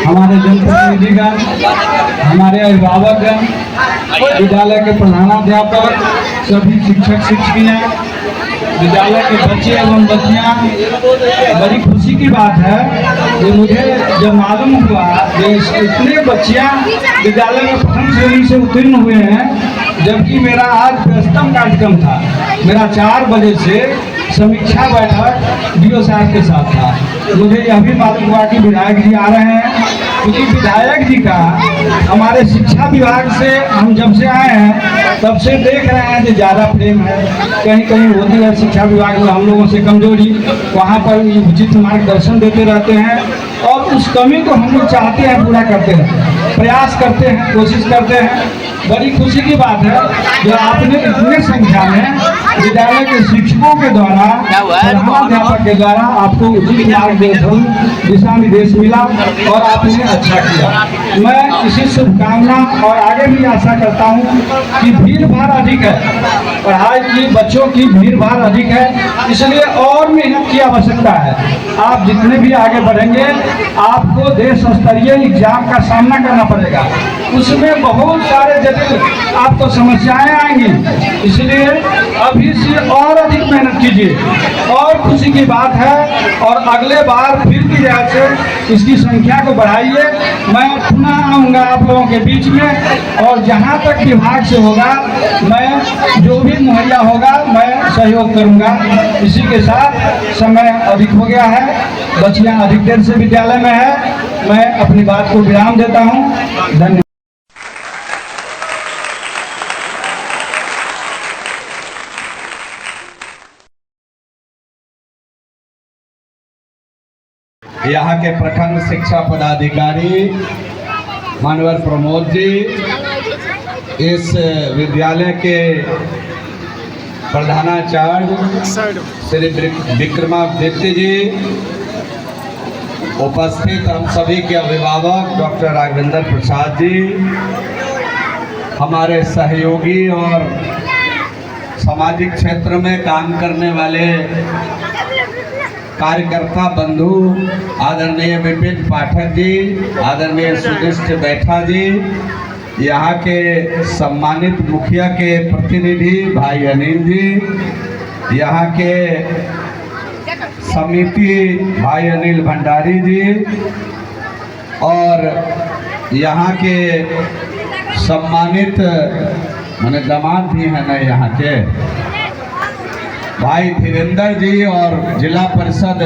हमारे जनप्रतिनिधिगण, हमारे अभिभावकगण, विद्यालय के प्रधानाध्यापक, सभी शिक्षक शिक्षिकाएं, विद्यालय के बच्चे एवं बच्चियां, बड़ी खुशी की बात है कि मुझे जब मालूम हुआ कि इतने बच्चियां विद्यालय में प्रथम श्रेणी से उत्तीर्ण हुए हैं, जबकि मेरा आज व्यस्तम कार्यक्रम था। मेरा 4 बजे से समीक्षा बैठक डीओ साहब के साथ था। मुझे यह भी मालूम हुआ कि विधायक जी आ रहे हैं, क्योंकि विधायक जी का हमारे शिक्षा विभाग से हम जब से आए हैं तब से देख रहे हैं कि ज़्यादा प्रेम है। कहीं कहीं होती है शिक्षा विभाग में हम लोगों से कमजोरी, वहाँ पर उचित मार्गदर्शन देते रहते हैं और उस कमी को हम लोग चाहते हैं पूरा करते हैं, प्रयास करते हैं, कोशिश करते हैं। बड़ी खुशी की बात है जो आपने इतने संख्या में विद्यालय के शिक्षकों के द्वारा, प्रधानाध्यापक के द्वारा आपको उचित मार्गदर्शन, दिशा निर्देश मिला और आपने अच्छा किया। मैं इसी शुभकामना और आगे भी आशा करता हूँ कि भीड़ भाड़ अधिक है, पढ़ाई की बच्चों की भीड़ भाड़ अधिक है, इसलिए और मेहनत की आवश्यकता है। आप जितने भी आगे बढ़ेंगे आपको देश स्तरीय एग्जाम का सामना करना पड़ेगा, उसमें बहुत सारे जटिल आपको समस्याएं आएंगी, इसलिए अभी से और अधिक मेहनत कीजिए। और खुशी की बात है और अगले बार फिर की तरह से इसकी संख्या को बढ़ाइए। मैं पुनः आऊँगा आप लोगों के बीच में और जहाँ तक विभाग से होगा मैं जो भी मुहैया होगा मैं सहयोग करूँगा। इसी के साथ समय अधिक हो गया है, बच्चियाँ अधिक देर से विद्यालय में है, मैं अपनी बात को विराम देता हूँ। धन्यवाद। यहाँ के प्रखंड शिक्षा पदाधिकारी मानवर प्रमोद जी, इस विद्यालय के प्रधानाचार्य श्री विक्रमादित्य जी, उपस्थित हम सभी के अभिभावक डॉक्टर राघवेंद्र प्रसाद जी, हमारे सहयोगी और सामाजिक क्षेत्र में काम करने वाले कार्यकर्ता बंधु, आदरणीय विपिन पाठक जी, आदरणीय सुदिष्ट बैठा जी, यहाँ के सम्मानित मुखिया के प्रतिनिधि भाई अनिल जी, यहाँ के समिति भाई अनिल भंडारी जी और यहाँ के सम्मानित माने दामाद भी हैं ना यहाँ के भाई धीरेन्द्र जी और जिला परिषद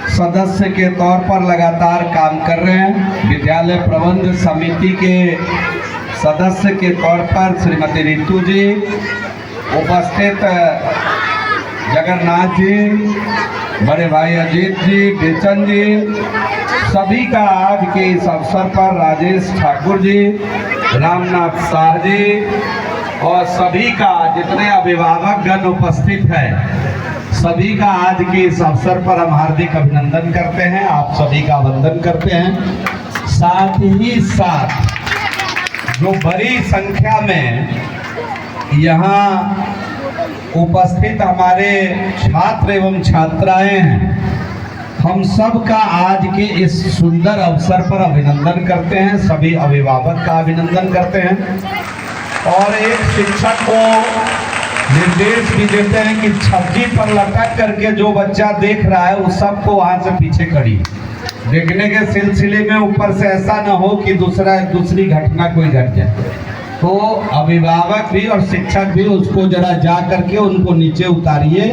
सदस्य के तौर पर लगातार काम कर रहे हैं। विद्यालय प्रबंध समिति के सदस्य के तौर पर श्रीमती रितु जी, उपस्थित जगन्नाथ जी, बड़े भाई अजीत जी, बेचन जी, सभी का आज के इस अवसर पर राजेश ठाकुर जी, रामनाथ सार जी और सभी का जितने अभिभावक गण उपस्थित हैं, सभी का आज के इस अवसर पर हम हार्दिक अभिनंदन करते हैं, आप सभी का वंदन करते हैं। साथ ही साथ जो बड़ी संख्या में यहाँ उपस्थित हमारे छात्र एवं छात्राएं हैं, हम सब का आज के इस सुंदर अवसर पर अभिनंदन करते हैं, सभी अभिभावक का अभिनंदन करते हैं और एक शिक्षक को निर्देश भी देते हैं कि छज्जी पर लटक करके जो बच्चा देख रहा है उस सबको वहां से पीछे खड़ी देखने के सिलसिले में ऊपर से ऐसा न हो कि दूसरी घटना कोई घट जाए, तो अभिभावक भी और शिक्षक भी उसको जरा जा करके उनको नीचे उतारिए,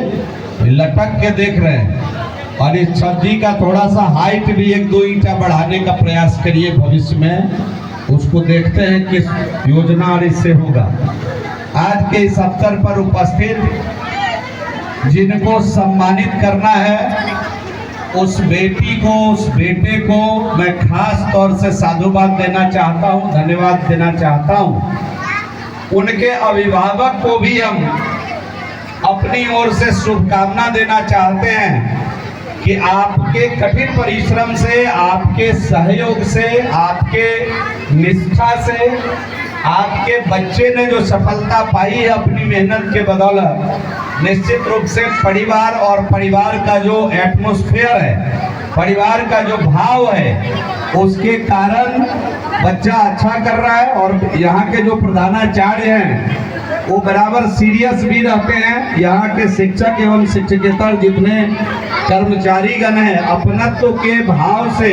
लटक के देख रहे हैं और इस छज्जी का थोड़ा सा हाइट भी 1-2 ईंटा बढ़ाने का प्रयास करिए, भविष्य में उसको देखते हैं किस योजना और इससे होगा। आज के इस अवसर पर उपस्थित जिनको सम्मानित करना है उस बेटी को, उस बेटे को मैं खास तौर से साधुवाद देना चाहता हूं, धन्यवाद देना चाहता हूं। उनके अभिभावक को भी हम अपनी ओर से शुभकामना देना चाहते हैं कि आपके कठिन परिश्रम से, आपके सहयोग से, आपके निष्ठा से आपके बच्चे ने जो सफलता पाई है अपनी मेहनत के बदौलत, निश्चित रूप से परिवार और परिवार का जो एटमॉस्फेयर है, परिवार का जो भाव है, उसके कारण बच्चा अच्छा कर रहा है। और यहाँ के जो प्रधानाचार्य हैं वो बराबर सीरियस भी रहते हैं। यहाँ के शिक्षक एवं शिक्षकेतर जितने कर्मचारीगण हैं अपनत्व के भाव से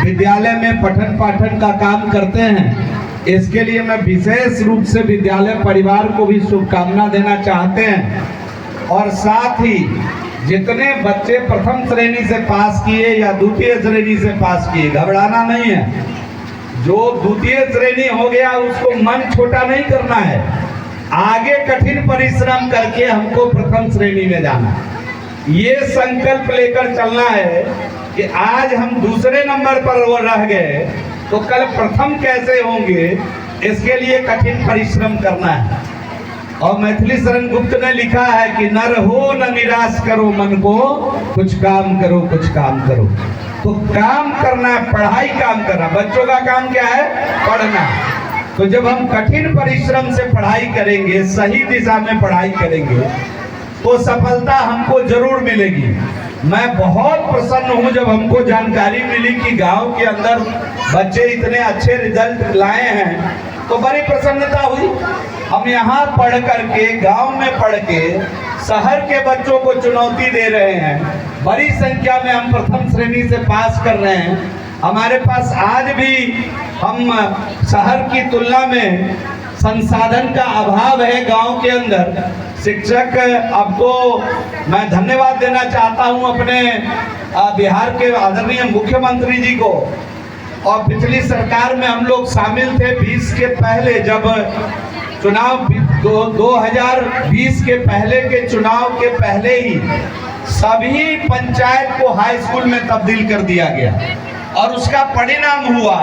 विद्यालय में पठन पाठन का काम करते हैं। इसके लिए मैं विशेष रूप से विद्यालय परिवार को भी शुभकामना देना चाहते हैं। और साथ ही जितने बच्चे प्रथम श्रेणी से पास किए या द्वितीय श्रेणी से पास किए, घबराना नहीं है। जो द्वितीय श्रेणी हो गया उसको मन छोटा नहीं करना है, आगे कठिन परिश्रम करके हमको प्रथम श्रेणी में जाना है। ये संकल्प लेकर चलना है कि आज हम दूसरे नंबर पर वो रह गए तो कल प्रथम कैसे होंगे, इसके लिए कठिन परिश्रम करना है। और मैथिली शरण गुप्त ने लिखा है कि न रहो न निराश करो मन को, कुछ काम करो कुछ काम करो। तो काम करना है, पढ़ाई काम करना। बच्चों का काम क्या है? पढ़ना। तो जब हम कठिन परिश्रम से पढ़ाई करेंगे, सही दिशा में पढ़ाई करेंगे, तो सफलता हमको जरूर मिलेगी। मैं बहुत प्रसन्न हूं जब हमको जानकारी मिली कि गांव के अंदर बच्चे इतने अच्छे रिजल्ट लाए हैं, तो बड़ी प्रसन्नता हुई। हम यहाँ पढ़ करके, गांव में पढ़ के शहर के बच्चों को चुनौती दे रहे हैं। बड़ी संख्या में हम प्रथम श्रेणी से पास कर रहे हैं। हमारे पास आज भी हम शहर की तुलना में संसाधन का अभाव है। गांव के अंदर शिक्षक, आपको मैं धन्यवाद देना चाहता हूं अपने बिहार के आदरणीय मुख्यमंत्री जी को। और पिछली सरकार में हम लोग शामिल थे 20 के पहले, जब चुनाव 2020 के पहले के चुनाव के पहले ही सभी पंचायत को हाई स्कूल में तब्दील कर दिया गया। और उसका परिणाम हुआ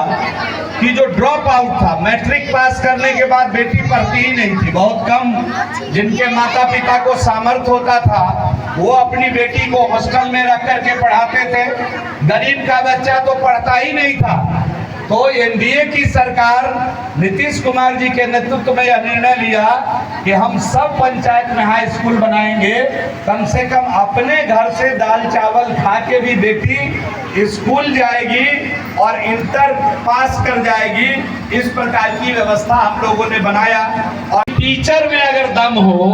कि जो ड्रॉप आउट था, मैट्रिक पास करने के बाद बेटी पढ़ती ही नहीं थी। बहुत कम जिनके माता पिता को सामर्थ्य होता था वो अपनी बेटी को हॉस्टल में रख करके पढ़ाते थे। गरीब का बच्चा तो पढ़ता ही नहीं था। तो एनडीए की सरकार नीतीश कुमार जी के नेतृत्व में यह निर्णय लिया कि हम सब पंचायत में हाई स्कूल बनाएंगे। कम से कम अपने घर से दाल चावल खा के भी बेटी स्कूल जाएगी और इंटर पास कर जाएगी। इस प्रकार की व्यवस्था हम लोगों ने बनाया। और टीचर में अगर दम हो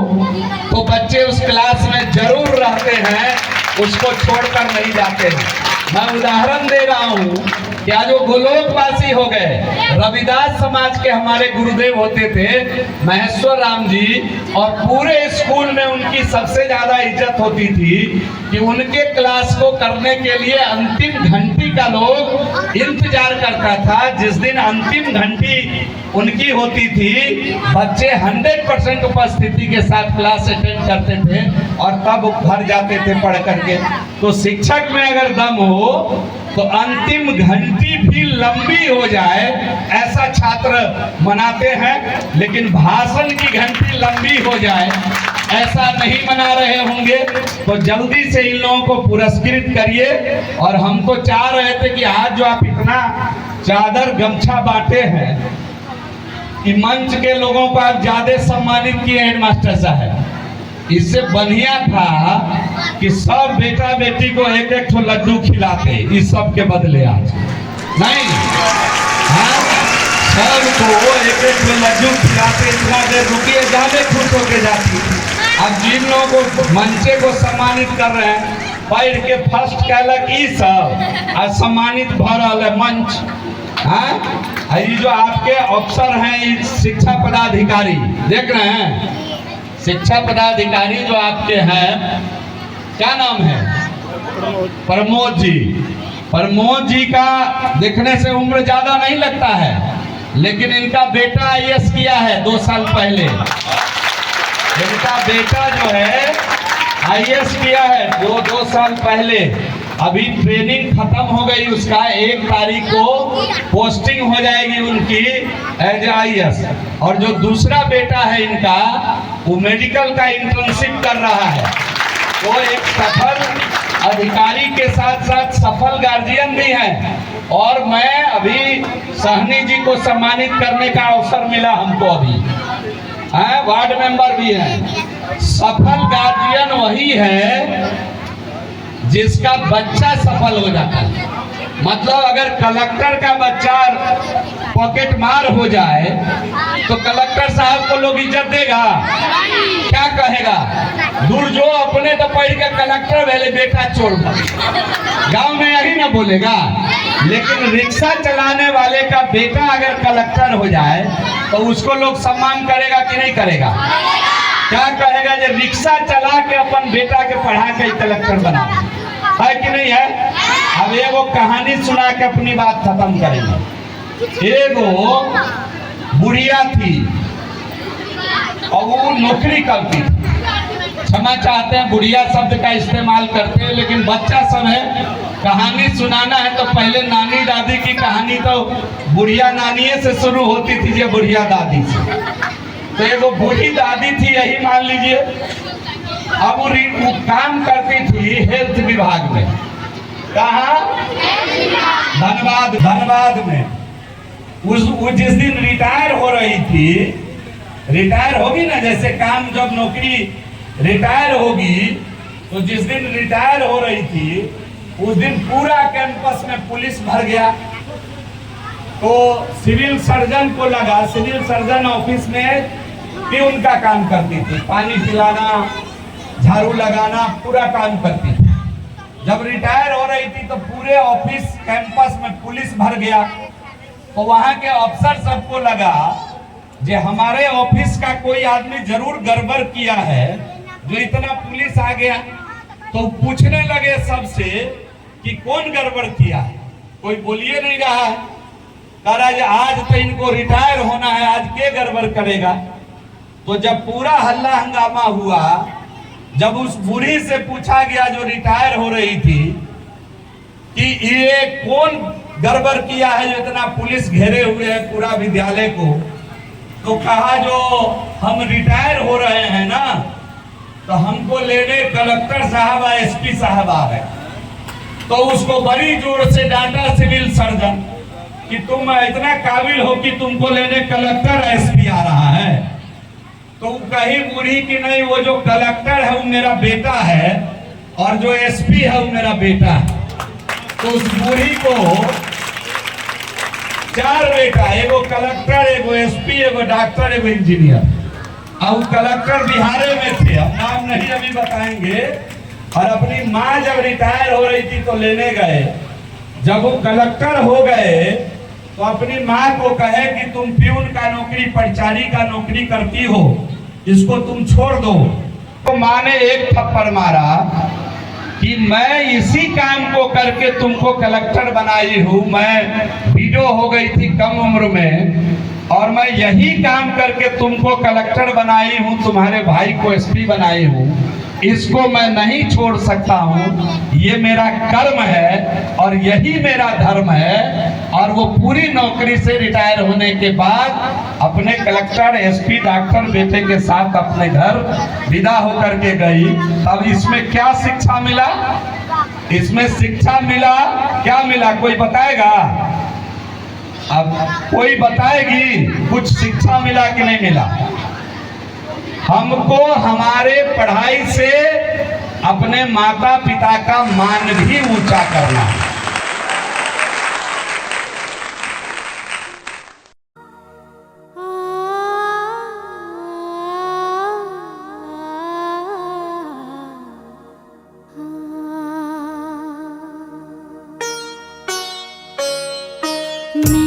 तो बच्चे उस क्लास में जरूर रहते हैं, उसको छोड़कर नहीं जाते हैं। मैं उदाहरण दे रहा हूँ, क्या जो गोलोकवासी हो गए, रविदास समाज के हमारे गुरुदेव होते थे महेश्वर राम जी, और पूरे स्कूल में उनकी सबसे ज्यादा इज्जत होती थी कि उनके क्लास को करने के लिए अंतिम घंटी का लोग इंतजार करता था। जिस दिन अंतिम घंटी उनकी होती थी, बच्चे 100% उपस्थिति के साथ क्लास अटेंड करते थे और तब घर जाते थे पढ़ करके। तो शिक्षक में अगर दम हो तो अंतिम घंटी भी लंबी हो जाए ऐसा छात्र मनाते हैं, लेकिन भाषण की घंटी लंबी हो जाए ऐसा नहीं मना रहे होंगे। तो जल्दी से इन लोगों को पुरस्कृत करिए। और हम तो चाह रहे थे कि आज जो आप इतना चादर गमछा बांटे हैं, कि मंच के लोगों को आप ज्यादा सम्मानित किए हेडमास्टर साहब। इससे बढ़िया था कि सब बेटा बेटी को एक एक ठो लड्डू खिलाते इस सब के बदले। आज नहीं, हाँ, सबको एक एक ठो लड्डू खिलाते, इतना देर रुकिए, ज्यादा खुश होके जाती। अब जिन लोगों को मंचे को सम्मानित कर रहे हैं, पढ़ के फर्स्ट कहलक ई सब, आज सम्मानित भरल है मंच। हाँ, ये जो आपके अफसर हैं, शिक्षा पदाधिकारी देख रहे हैं, शिक्षा पदाधिकारी जो आपके हैं, क्या नाम है? प्रमोद जी। प्रमोद जी का देखने से उम्र ज्यादा नहीं लगता है, लेकिन इनका बेटा आईएएस किया है 2 साल पहले। इनका बेटा जो है आईएएस किया है 2 साल पहले। अभी ट्रेनिंग खत्म हो गई उसका, 1 तारीख को पोस्टिंग हो जाएगी उनकी एज आईएएस। और जो दूसरा बेटा है इनका, वो मेडिकल का इंटर्नशिप कर रहा है। वो एक सफल अधिकारी के साथ साथ सफल गार्जियन भी हैं। और मैं अभी सहनी जी को सम्मानित करने का अवसर मिला हमको अभी, है वार्ड मेंबर भी हैं। सफल गार्जियन वही है जिसका बच्चा सफल हो जाता है। मतलब अगर कलेक्टर का बच्चा पॉकेट मार हो जाए तो कलेक्टर साहब को लोग इज्जत देगा? क्या कहेगा? दूर जो अपने तो पढ़ के कलेक्टर भेले बेटा चोर, गांव में यही ना बोलेगा। लेकिन रिक्शा चलाने वाले का बेटा अगर कलेक्टर हो जाए तो उसको लोग सम्मान करेगा कि नहीं करेगा? क्या कहेगा? जो रिक्शा चला के अपन बेटा के पढ़ा के कलेक्टर बना, है कि नहीं है? अब एगो कहानी सुना के अपनी बात खत्म करेंगे। एगो बुढ़िया थी और वो नौकरी करती थी। क्षमा चाहते हैं बुढ़िया शब्द का इस्तेमाल करते हैं, लेकिन बच्चा सब है, कहानी सुनाना है तो पहले नानी दादी की कहानी तो बुढ़िया नानिये से शुरू होती थी, ये बुढ़िया दादी से। तो एगो बूढ़ी दादी थी, यही मान लीजिए। अब वो काम करती थी हेल्थ विभाग में। कहाँ? धनबाद में। वो जिस दिन रिटायर हो रही थी, रिटायर होगी ना, जैसे काम जब नौकरी रिटायर होगी तो जिस दिन रिटायर हो रही थी उस दिन पूरा कैंपस में पुलिस भर गया। तो सिविल सर्जन को लगा, सिविल सर्जन ऑफिस में प्यून का काम करती थी, पानी पिलाना, झाड़ू लगाना, पूरा काम करती थी। जब रिटायर हो रही थी तो पूरे ऑफिस कैंपस में पुलिस भर गया। तो वहां के अफसर सबको लगा जे हमारे ऑफिस का कोई आदमी जरूर गड़बड़ किया है जो इतना पुलिस आ गया। तो पूछने लगे सबसे कि कौन गड़बड़ किया है, कोई बोलिए नहीं रहा है। कह रहा है आज तो इनको रिटायर होना है, आज के गड़बड़ करेगा। तो जब पूरा हल्ला हंगामा हुआ, जब उस बूढ़ी से पूछा गया जो रिटायर हो रही थी कि ये कौन गड़बड़ किया है जो इतना पुलिस घेरे हुए है पूरा विद्यालय को, तो कहा जो हम रिटायर हो रहे हैं ना, तो हमको लेने कलेक्टर साहब और एसपी साहब आ गए। तो उसको बड़ी जोर से डांटा सिविल सर्जन कि तुम इतना काबिल हो कि तुमको लेने कलेक्टर एसपी आ रहा है। तो कही बूढ़ी कि नहीं, वो जो कलेक्टर है वो मेरा बेटा है और जो एसपी है वो मेरा बेटा है। तो उस बूढ़ी को 4 बेटा, एगो कलेक्टर, एगो एसपी, एगो डॉक्टर, एगो इंजीनियर। और कलेक्टर बिहार में थे, हम नाम नहीं अभी बताएंगे। और अपनी माँ जब रिटायर हो रही थी तो लेने गए। जब वो कलेक्टर हो गए तो अपनी माँ को कहे कि तुम प्यून का नौकरी, परिचारी का नौकरी करती हो, इसको तुम छोड़ दो। तो माँ ने एक थप्पड़ मारा कि मैं इसी काम को करके तुमको कलेक्टर बनाई हूँ। मैं विडो हो गई थी कम उम्र में और मैं यही काम करके तुमको कलेक्टर बनाई हूँ, तुम्हारे भाई को एसपी बनाई हूँ। इसको मैं नहीं छोड़ सकता हूँ, ये मेरा कर्म है और यही मेरा धर्म है। और वो पूरी नौकरी से रिटायर होने के बाद अपने कलेक्टर, एसपी, डॉक्टर बेटे के साथ अपने घर विदा होकर के गई। अब इसमें क्या शिक्षा मिला? इसमें शिक्षा मिला, क्या मिला कोई बताएगा? अब कोई बताएगी कुछ शिक्षा मिला कि नहीं मिला? हमको हमारे पढ़ाई से अपने माता पिता का मान भी ऊंचा करना है। मैं